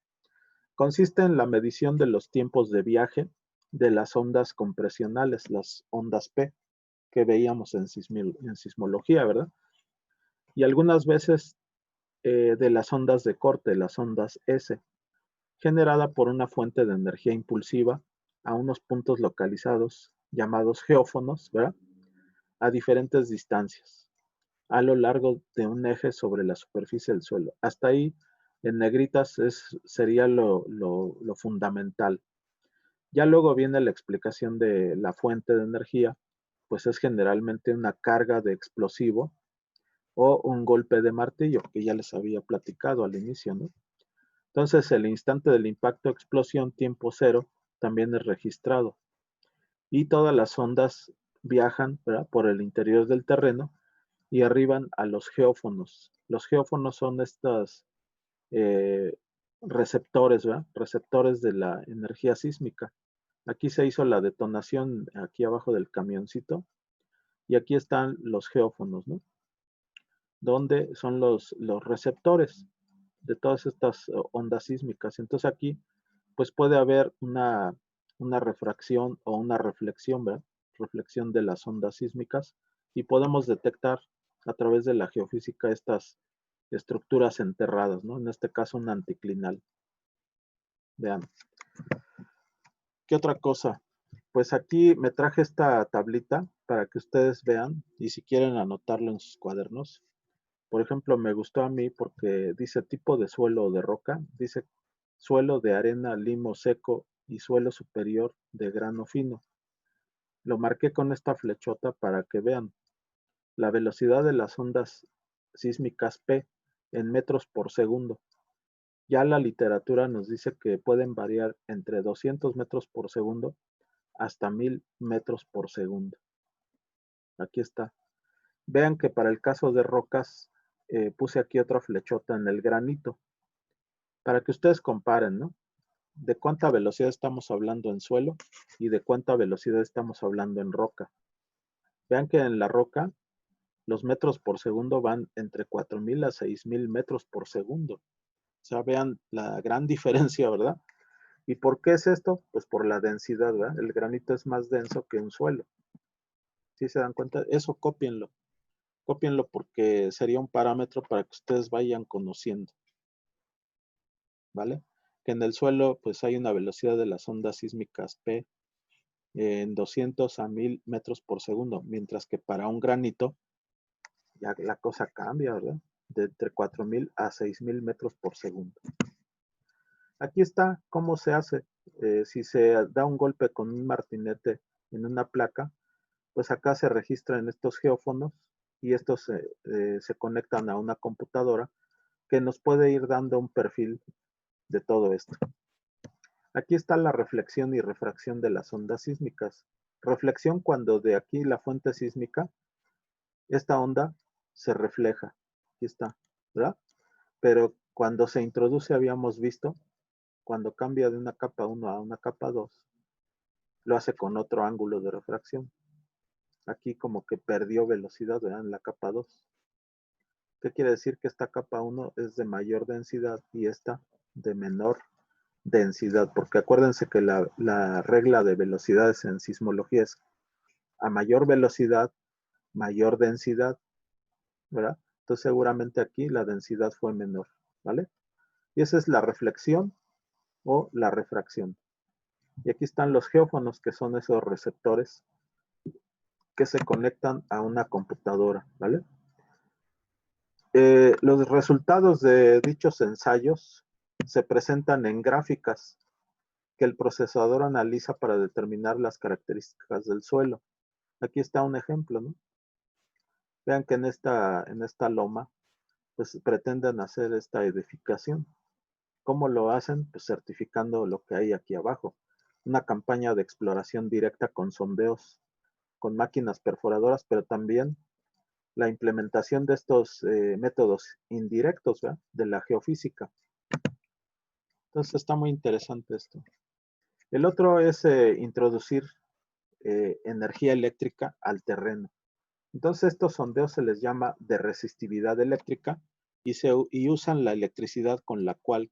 Consiste en la medición de los tiempos de viaje de las ondas compresionales, las ondas P, que veíamos en sismología, ¿verdad? Y algunas veces de las ondas de corte, las ondas S, generada por una fuente de energía impulsiva a unos puntos localizados llamados geófonos, ¿verdad?, a diferentes distancias, a lo largo de un eje sobre la superficie del suelo. Hasta ahí, en negritas, sería lo fundamental. Ya luego viene la explicación de la fuente de energía, pues es generalmente una carga de explosivo o un golpe de martillo, que ya les había platicado al inicio, ¿no? Entonces, el instante del impacto explosión, tiempo cero, también es registrado. Y todas las ondas viajan, ¿verdad?, por el interior del terreno y arriban a los geófonos. Los geófonos son estos receptores, ¿verdad?, receptores de la energía sísmica. Aquí se hizo la detonación aquí abajo del camioncito. Y aquí están los geófonos, ¿no? Donde son los receptores de todas estas ondas sísmicas. Entonces aquí, pues puede haber una refracción o una reflexión, ¿verdad? Reflexión de las ondas sísmicas y podemos detectar a través de la geofísica estas estructuras enterradas, ¿no? En este caso un anticlinal. Vean. ¿Qué otra cosa? Pues aquí me traje esta tablita para que ustedes vean y si quieren anotarlo en sus cuadernos. Por ejemplo, me gustó a mí porque dice tipo de suelo o de roca, dice suelo de arena, limo seco y suelo superior de grano fino. Lo marqué con esta flechota para que vean la velocidad de las ondas sísmicas P en metros por segundo. Ya la literatura nos dice que pueden variar entre 200 metros por segundo hasta 1000 metros por segundo. Aquí está. Vean que para el caso de rocas puse aquí otra flechota en el granito para que ustedes comparen, ¿no? De cuánta velocidad estamos hablando en suelo y de cuánta velocidad estamos hablando en roca. Vean que en la roca los metros por segundo van entre 4000 a 6000 metros por segundo. O sea, vean la gran diferencia, ¿verdad? ¿Y por qué es esto? Pues por la densidad, ¿verdad? El granito es más denso que un suelo. ¿Sí se dan cuenta? Eso cópienlo. Cópienlo porque sería un parámetro para que ustedes vayan conociendo. ¿Vale? Que en el suelo pues hay una velocidad de las ondas sísmicas P en 200 a 1000 metros por segundo, mientras que para un granito ya la cosa cambia, ¿verdad? De entre 4000 a 6000 metros por segundo. Aquí está cómo se hace. Si se da un golpe con un martinete en una placa, pues acá se registran estos geófonos y estos se conectan a una computadora que nos puede ir dando un perfil de todo esto. Aquí está la reflexión y refracción de las ondas sísmicas. Reflexión cuando de aquí la fuente sísmica, esta onda se refleja. Aquí está, ¿verdad? Pero cuando se introduce, habíamos visto, cuando cambia de una capa 1 a una capa 2, lo hace con otro ángulo de refracción. Aquí como que perdió velocidad, ¿verdad? En la capa 2. ¿Qué quiere decir? Que esta capa 1 es de mayor densidad y esta de menor densidad, porque acuérdense que la regla de velocidades en sismología es a mayor velocidad, mayor densidad, ¿verdad? Entonces seguramente aquí la densidad fue menor, ¿vale? Y esa es la reflexión o la refracción. Y aquí están los geófonos, que son esos receptores que se conectan a una computadora, ¿vale? Los resultados de dichos ensayos se presentan en gráficas que el procesador analiza para determinar las características del suelo. Aquí está un ejemplo, ¿no? Vean que en esta loma, pues pretenden hacer esta edificación. ¿Cómo lo hacen? Pues certificando lo que hay aquí abajo. Una campaña de exploración directa con sondeos, con máquinas perforadoras, pero también la implementación de estos métodos indirectos, ¿verdad? De la geofísica. Entonces está muy interesante esto. El otro es introducir energía eléctrica al terreno. Entonces estos sondeos se les llama de resistividad eléctrica y usan la electricidad con la cual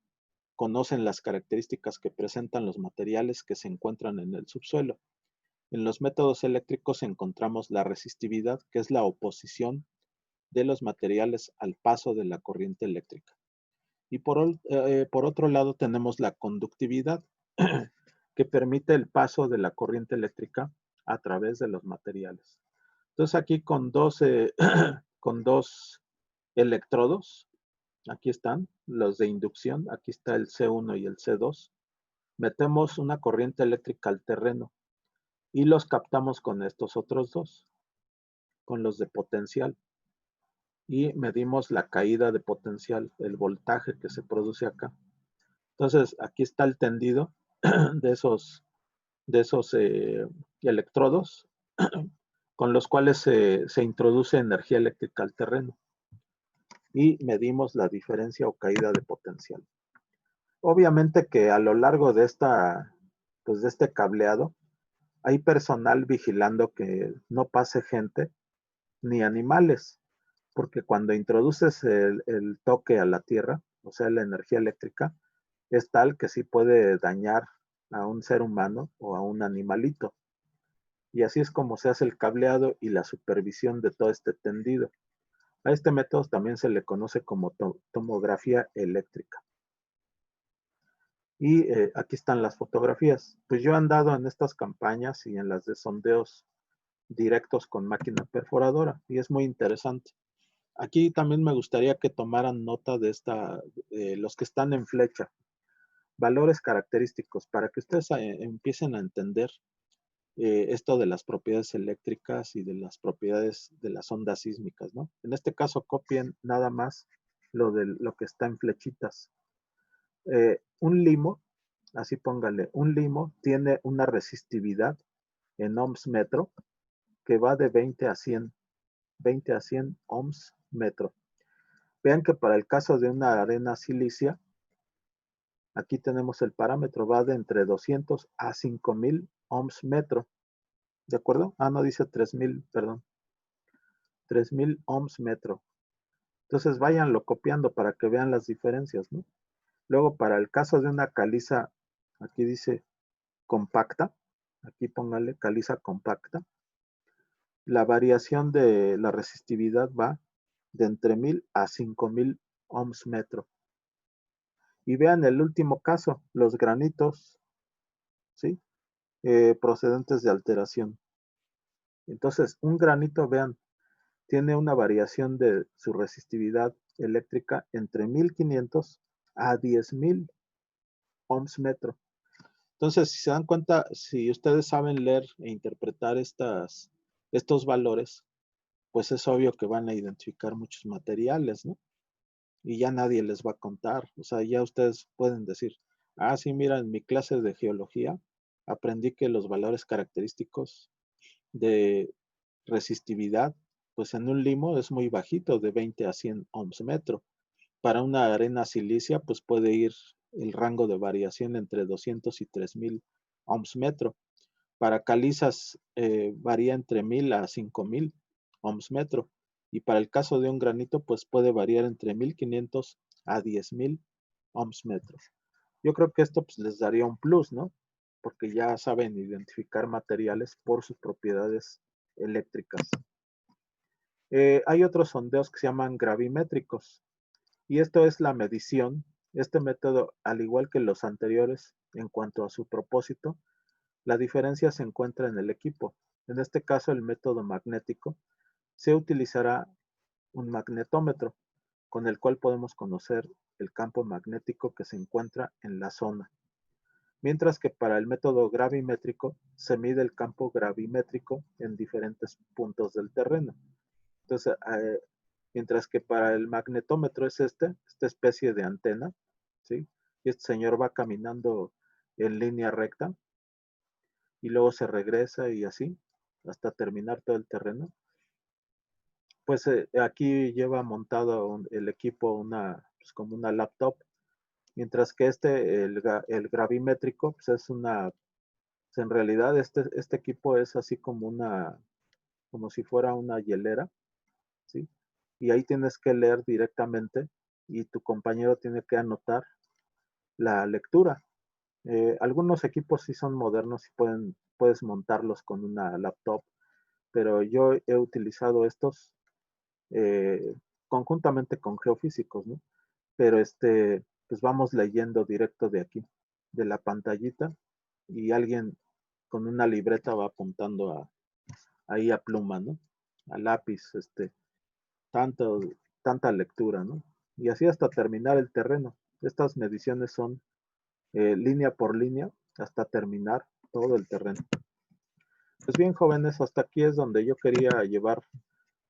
conocen las características que presentan los materiales que se encuentran en el subsuelo. En los métodos eléctricos encontramos la resistividad, que es la oposición de los materiales al paso de la corriente eléctrica. Y por otro lado tenemos la conductividad, que permite el paso de la corriente eléctrica a través de los materiales. Entonces aquí con con dos electrodos, aquí están los de inducción, aquí está el C1 y el C2, metemos una corriente eléctrica al terreno y los captamos con estos otros dos, con los de potencial. Y medimos la caída de potencial, el voltaje que se produce acá. Entonces, aquí está el tendido de esos electrodos con los cuales se introduce energía eléctrica al terreno y medimos la diferencia o caída de potencial. Obviamente que a lo largo de pues, de este cableado, hay personal vigilando que no pase gente ni animales, porque cuando introduces el toque a la tierra, o sea, la energía eléctrica, es tal que sí puede dañar a un ser humano o a un animalito. Y así es como se hace el cableado y la supervisión de todo este tendido. A este método también se le conoce como tomografía eléctrica. Y aquí están las fotografías. Pues yo he andado en estas campañas y en las de sondeos directos con máquina perforadora y es muy interesante. Aquí también me gustaría que tomaran nota de los que están en flecha, valores característicos, para que ustedes empiecen a entender esto de las propiedades eléctricas y de las propiedades de las ondas sísmicas, ¿no? En este caso, copien nada más lo que está en flechitas. Un limo, así póngale, un limo tiene una resistividad en ohms metro que va de 20 a 100 ohms metro. Vean que para el caso de una arena silicia, aquí tenemos el parámetro, va de entre 200 a 5000 ohms metro. ¿De acuerdo? Ah, no dice 3000, perdón. 3000 ohms metro. Entonces váyanlo copiando para que vean las diferencias, ¿no? Luego, para el caso de una caliza, aquí dice compacta, aquí póngale caliza compacta, la variación de la resistividad va de entre 1000 a 5000 ohms metro. Y vean el último caso, los granitos, ¿sí? Procedentes de alteración. Entonces, un granito, vean, tiene una variación de su resistividad eléctrica entre 1500 a 10,000 ohms metro. Entonces, si se dan cuenta, si ustedes saben leer e interpretar estos valores, pues es obvio que van a identificar muchos materiales, ¿no? Y ya nadie les va a contar. O sea, ya ustedes pueden decir, ah, sí, mira, en mi clase de geología aprendí que los valores característicos de resistividad, pues en un limo es muy bajito, de 20 a 100 ohms metro. Para una arena silicia, pues puede ir el rango de variación entre 200 y 3000 ohms metro. Para calizas varía entre 1000 a 5000 ohms metro. Y para el caso de un granito, pues puede variar entre 1500 a 10,000 ohms metro. Yo creo que esto pues, les daría un plus, ¿no? Porque ya saben identificar materiales por sus propiedades eléctricas. Hay otros sondeos que se llaman gravimétricos. Y esto es la medición. Este método, al igual que los anteriores, en cuanto a su propósito, la diferencia se encuentra en el equipo. En este caso, el método magnético, se utilizará un magnetómetro, con el cual podemos conocer el campo magnético que se encuentra en la zona. Mientras que para el método gravimétrico, se mide el campo gravimétrico en diferentes puntos del terreno. Entonces, mientras que para el magnetómetro es esta especie de antena, ¿sí? Y este señor va caminando en línea recta y luego se regresa y así hasta terminar todo el terreno. Pues aquí lleva montado el equipo pues como una laptop, mientras que el gravimétrico, pues es pues en realidad este equipo es así como si fuera una hielera, ¿sí? Y ahí tienes que leer directamente y tu compañero tiene que anotar la lectura. Algunos equipos sí son modernos y puedes montarlos con una laptop, pero yo he utilizado estos conjuntamente con geofísicos, ¿no? Pero pues vamos leyendo directo de aquí, de la pantallita, y alguien con una libreta va apuntando ahí a pluma, ¿no? A lápiz, tanto, tanta lectura, ¿no? Y así hasta terminar el terreno. Estas mediciones son línea por línea hasta terminar todo el terreno. Pues bien, jóvenes, hasta aquí es donde yo quería llevar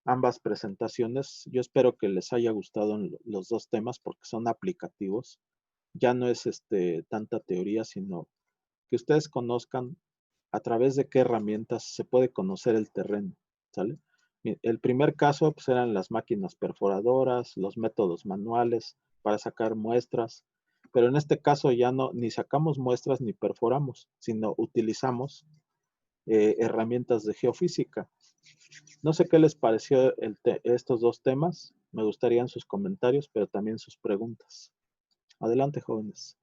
ambas presentaciones. Yo espero que les haya gustado los dos temas porque son aplicativos. Ya no es tanta teoría, sino que ustedes conozcan a través de qué herramientas se puede conocer el terreno, ¿sale? El primer caso pues, eran las máquinas perforadoras, los métodos manuales para sacar muestras. Pero en este caso ya no, ni sacamos muestras ni perforamos, sino utilizamos herramientas de geofísica. No sé qué les pareció estos dos temas. Me gustarían sus comentarios, pero también sus preguntas. Adelante, jóvenes.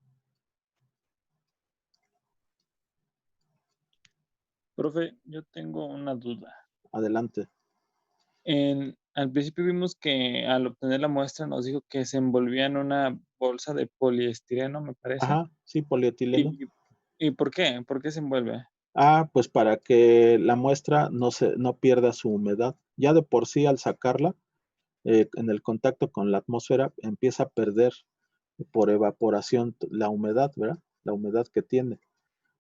Profe, yo tengo una duda. Adelante. Al principio vimos que al obtener la muestra nos dijo que se envolvía en una bolsa de poliestireno, me parece. Ajá, sí, polietileno. ¿Y por qué? ¿Por qué se envuelve? Pues para que la muestra no pierda su humedad. Ya de por sí al sacarla, en el contacto con la atmósfera, empieza a perder por evaporación la humedad, ¿verdad? La humedad que tiene.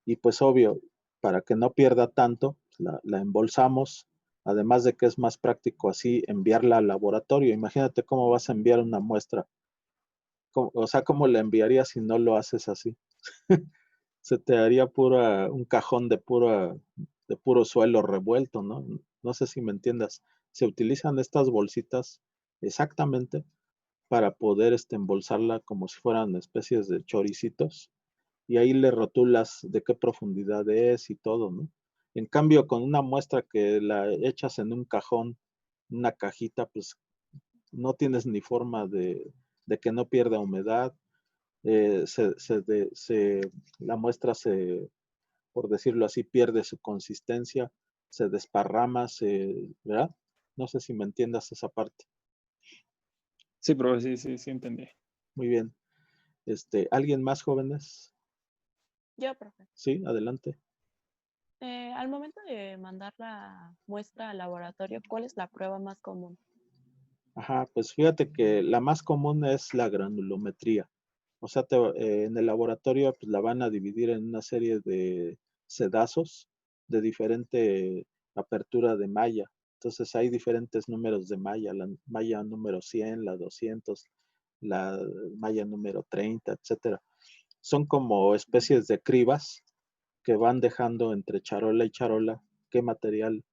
Y pues obvio, para que no pierda tanto, la embolsamos, además de que es más práctico así enviarla al laboratorio. Imagínate cómo vas a enviar una muestra. O sea, ¿cómo la enviarías si no lo haces así? Se te haría un cajón de puro suelo revuelto, ¿no? No sé si me entiendas. Se utilizan estas bolsitas exactamente para poder embolsarla como si fueran especies de choricitos y ahí le rotulas de qué profundidad es y todo, ¿no? En cambio, con una muestra que la echas en un cajón, una cajita, pues no tienes ni forma de que no pierda humedad. La muestra por decirlo así, pierde su consistencia, se desparrama, ¿verdad? No sé si me entiendas esa parte. Sí, profe, sí, entendí. Muy bien. ¿Alguien más, jóvenes? Yo, profe. Sí, adelante. Al momento de mandar la muestra al laboratorio, ¿cuál es la prueba más común? Ajá, pues fíjate que la más común es la granulometría. O sea, en el laboratorio pues, la van a dividir en una serie de sedazos de diferente apertura de malla. Entonces hay diferentes números de malla, la malla número 100, la 200, la malla número 30, etcétera. Son como especies de cribas que van dejando entre charola y charola qué material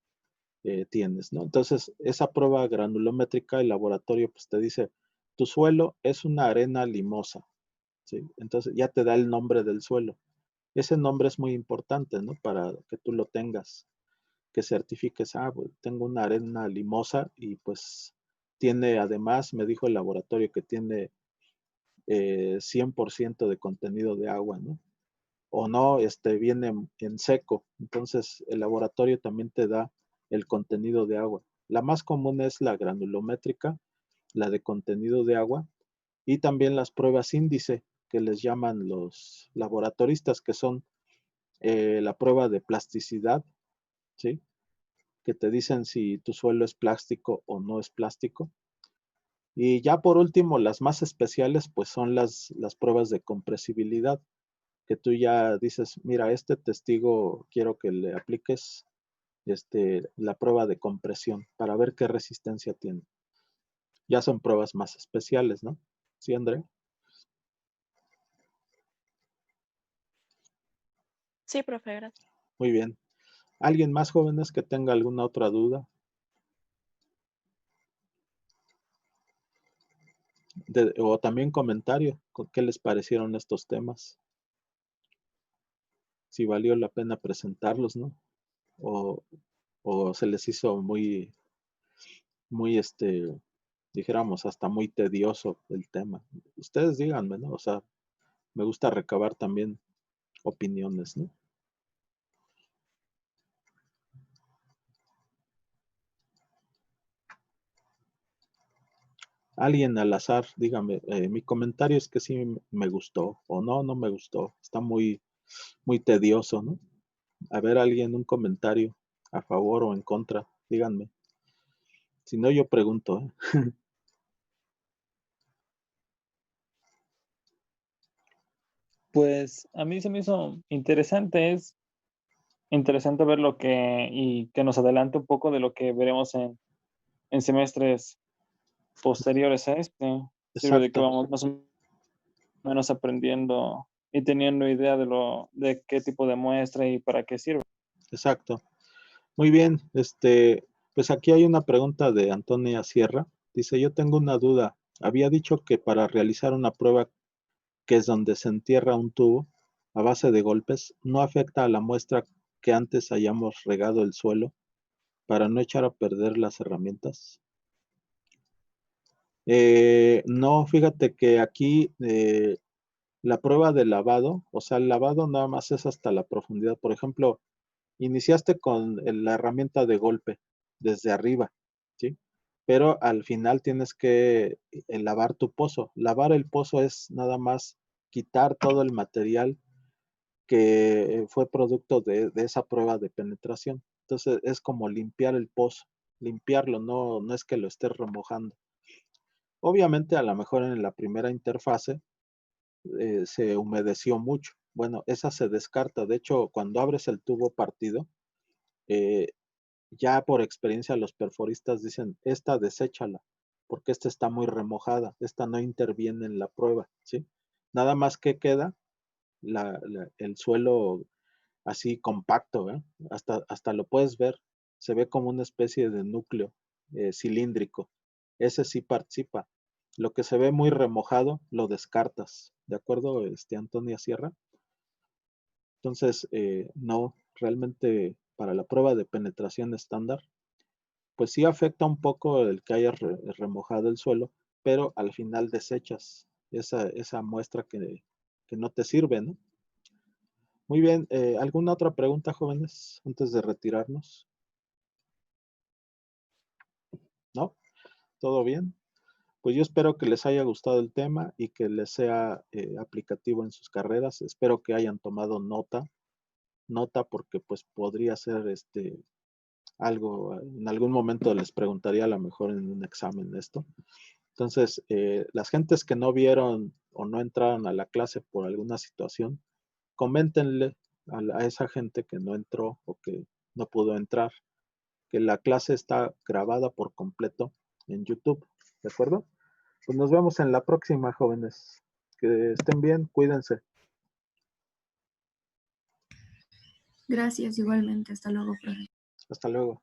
tienes, ¿no? Entonces, esa prueba granulométrica, el laboratorio pues te dice, tu suelo es una arena limosa, ¿sí? Entonces ya te da el nombre del suelo. Ese nombre es muy importante, ¿no? Para que tú lo tengas, que certifiques, pues, tengo una arena limosa y pues tiene, además, me dijo el laboratorio que tiene 100% de contenido de agua, ¿no? O no, viene en seco. Entonces, el laboratorio también te da el contenido de agua. La más común es la granulométrica, la de contenido de agua, y también las pruebas índice, que les llaman los laboratoristas, que son la prueba de plasticidad, ¿sí? Que te dicen si tu suelo es plástico o no es plástico. Y ya por último, las más especiales, pues son las pruebas de compresibilidad, que tú ya dices, mira, este testigo quiero que le apliques la prueba de compresión para ver qué resistencia tiene. Ya son pruebas más especiales, ¿no? ¿Sí, Andrea? Sí, profe, gracias. Muy bien. ¿Alguien más, jóvenes, que tenga alguna otra duda? O también comentario, ¿qué les parecieron estos temas? Si valió la pena presentarlos, ¿no? O se les hizo muy, dijéramos, hasta muy tedioso el tema. Ustedes díganme, ¿no? O sea, me gusta recabar también opiniones, ¿no? Alguien al azar, dígame, mi comentario es que sí me gustó o no me gustó. Está muy, muy tedioso, ¿no? A ver, alguien, un comentario a favor o en contra, díganme. Si no, yo pregunto, ¿eh? Pues a mí se me hizo interesante, es interesante ver y que nos adelante un poco de lo que veremos en semestres posteriores a este. Sirve de que Exacto, vamos más o menos aprendiendo y teniendo idea de qué tipo de muestra y para qué sirve. exacto. Muy bien, pues aquí hay una pregunta de Antonia Sierra. Dice, yo tengo una duda. Había dicho que para realizar una prueba que es donde se entierra un tubo a base de golpes, no afecta a la muestra que antes hayamos regado el suelo para no echar a perder las herramientas? No, fíjate que aquí la prueba de lavado, o sea, el lavado nada más es hasta la profundidad. Por ejemplo, iniciaste con la herramienta de golpe desde arriba, ¿sí? Pero al final tienes que lavar tu pozo. Lavar el pozo es nada más quitar todo el material que fue producto de esa prueba de penetración. Entonces es como limpiar el pozo, limpiarlo, no es que lo estés remojando. Obviamente a lo mejor en la primera interfase se humedeció mucho. Bueno, esa se descarta. De hecho, cuando abres el tubo partido, eh, ya por experiencia los perforistas dicen, esta deséchala, porque esta está muy remojada, esta no interviene en la prueba, ¿sí? Nada más que queda el suelo así compacto, ¿eh? Hasta lo puedes ver, se ve como una especie de núcleo cilíndrico. Ese sí participa. Lo que se ve muy remojado, lo descartas, ¿de acuerdo, Antonia Sierra? Entonces, no, realmente para la prueba de penetración estándar, pues sí afecta un poco el que hayas remojado el suelo, pero al final desechas esa muestra que no te sirve, ¿no? Muy bien, ¿alguna otra pregunta, jóvenes, antes de retirarnos? ¿No? ¿Todo bien? Pues yo espero que les haya gustado el tema y que les sea aplicativo en sus carreras. Espero que hayan tomado nota porque pues podría ser algo, en algún momento les preguntaría a lo mejor en un examen esto. Entonces, las gentes que no vieron o no entraron a la clase por alguna situación, coméntenle a esa gente que no entró o que no pudo entrar, que la clase está grabada por completo en YouTube, ¿de acuerdo? Pues nos vemos en la próxima, jóvenes. Que estén bien, cuídense. Gracias, igualmente. Hasta luego, profe. Hasta luego.